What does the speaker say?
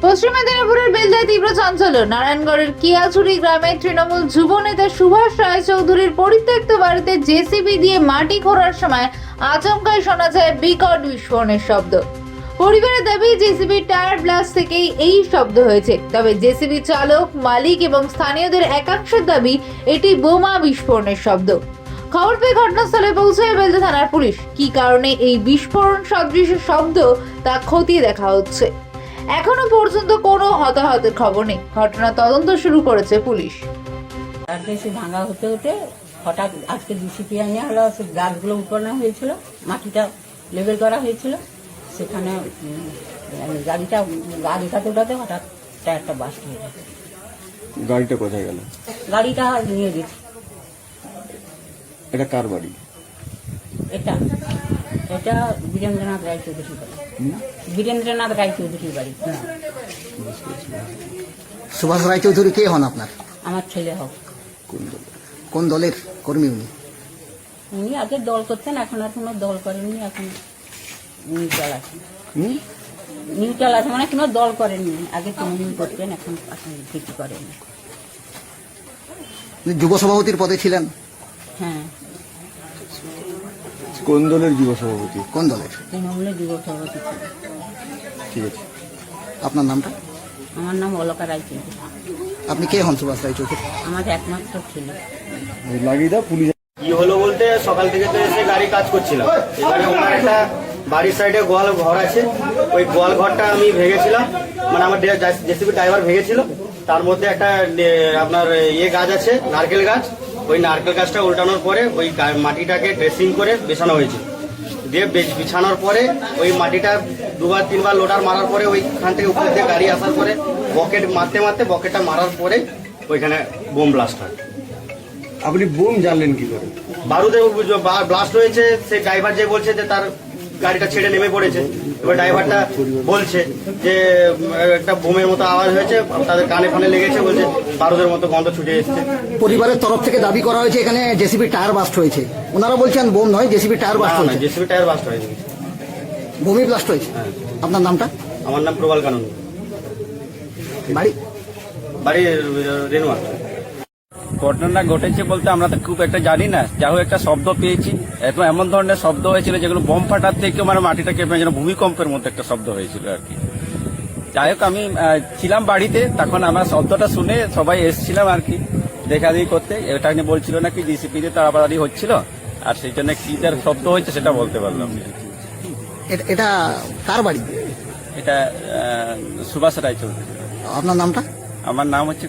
পশ্চিম মেদিনীপুরের বেলদায় তীব্র চাঞ্চল্য। নারায়ণগড়ের কিয়াছড়ি গ্রামের তৃণমূল যুব নেতা সুভাষ রায়চৌধুরীর পরিত্যক্ত বাড়িতে জেসিবি দিয়ে মাটি খোঁড়ার সময় আচমকাই শোনা যায় বিকট বিস্ফোরণের শব্দ। পরিবারের দাবি জেসিবি টায়ার ব্লাস্ট থেকেই এই শব্দ হয়েছে। তবে জেসিবি চালক, মালিক এবং স্থানীয়দের একাংশের দাবি এটি বোমা বিস্ফোরণের শব্দ। খবর পেয়ে ঘটনাস্থলে পৌঁছায় বেলদা থানার পুলিশ। কী কারণে এই বিস্ফোরণ সদৃশ শব্দ তা খতিয়ে দেখা হচ্ছে। এখনো পর্যন্ত কোনো হতাহতের খবর নেই। ঘটনা তদন্ত শুরু করেছে পুলিশ। এসে ভাঙা হতে হতে হঠাৎ আজকে ডিসিপি আনিয়ে হলো গাছগুলো উঠানো হয়েছিল, মাটিটা লেবেল করা হয়েছিল। সেখানে গাড়িটা গাছ উঠাতে হঠাৎ টায়ারটা বাস্ট হয়ে গেছে। গাড়িটা কোথায় গেল? গাড়িটা নিয়ে গেছি। এটা কার বাড়ি? এটা এটা বীরেন্দ্রনাথ রায়চৌধুরীর বাড়ি। বীরেন্দ্রনাথ রায়চৌধুরীর বাড়ি। সুভাষ রায়চৌধুরী কে হন আপনার? আমার ছেলে হোক। কোন দলের কর্মী উনি? উনি আগে দল করতেন, এখন আর কোনো দল করেননি। এখন নিউট্রাল আছেন। নিউট্রাল আছে মানে কোনো দল করেননি। আগে তৃণমূল করতেন, এখন কিছু করেননি। যুব সভাপতির পদে ছিলেন? হ্যাঁ। কোন দলের যুব সভাপতি? কোন দলের? তৃণমূলের যুব সভাপতি ছিল। ঠিক আছে। আপনার নামটা? আমার নাম অলকা রায়চৌধুরী। আপনি কে হন সুভাষ রায়চৌধুরী? আমার একমাত্র ছেলে। লাগিয়ে দাও পুলিশ। কি হলো বলতে সকাল থেকে তো এসে গাড়ি কাজ করছিলাম। এবারে ওনার একটা বাড়ির সাইডে গোয়াল ঘর আছে, ওই গোয়াল ঘরটা আমি ভেঙেছিলাম, মানে আমার জেসিবি ড্রাইভার ভেঙেছিল। তার মধ্যে একটা আপনার গাছ আছে, নারকেল গাছ। ওই নারকেল গাছটা উল্টানোর পরে ওই মাটিটাকে ড্রেসিং করে বেছানো হয়েছে। দিয়ে বিছানোর পরে ওই মাটিটা দুবার তিনবার লোডার মারার পরে ওইখান থেকে উপর দিয়ে গাড়ি আসার পরে বকেট মারতে মারতে বকেটটা মারার পরে ওইখানে বোম ব্লাস্ট হয়। আপনি বোম জানলেন কি করে? বারুদে ব্লাস্ট হয়েছে। সেই ড্রাইভার যে বলছে যে তার গাড়িটা ছেড়ে নেমে পড়েছে। এবার ড্রাইভারটা বলছে যে একটা বোমের মতো আওয়াজ হয়েছে, তাদের কানে ফানে লেগেছে, বলছে বারুদের মতো গন্ধ ছুটে এসছে। পরিবারের তরফ থেকে দাবি করা হয়েছে এখানে জেসিবি টায়ার বাস্ট হয়েছে। ওনারা বলছেন বোম নয়, জেসিবি টায়ার বাস্ট হয়েছে। জেসিবি টায়ার বাস্ট হয়েছে। ভূমি ব্লাস্ট হয়েছে। আপনার নামটা? আমার নাম প্রবাল কানন। বাড়ি? বাড়ি রেনুয়া। ঘটনা ঘটেছে বলতে আমরা তো খুব একটা জানি না। যা হোক একটা শব্দ পেয়েছি, এমন ধরনের শব্দ হয়েছিল যেগুলো বোম ফাটার থেকে মানে মাটিটা কেঁপে যেন ভূমিকম্পের মতো একটা শব্দ হয়েছিল আর কি। যাই হোক আমি ছিলাম বাড়িতে, তখন আমার শব্দটা শুনে সবাই এসেছিলাম আর কি দেখা দেখি করতে। এটা নিয়ে বলছিল নাকি ডিসিপিতে তাড়াতাড়ি হচ্ছিল, আর সেই জন্য কি তার শব্দ হয়েছে সেটা বলতে পারলাম না। এটা কার বাড়ি? এটা সুভাষ রায়চৌধুরী। আপনার নামটা? আমার নাম হচ্ছে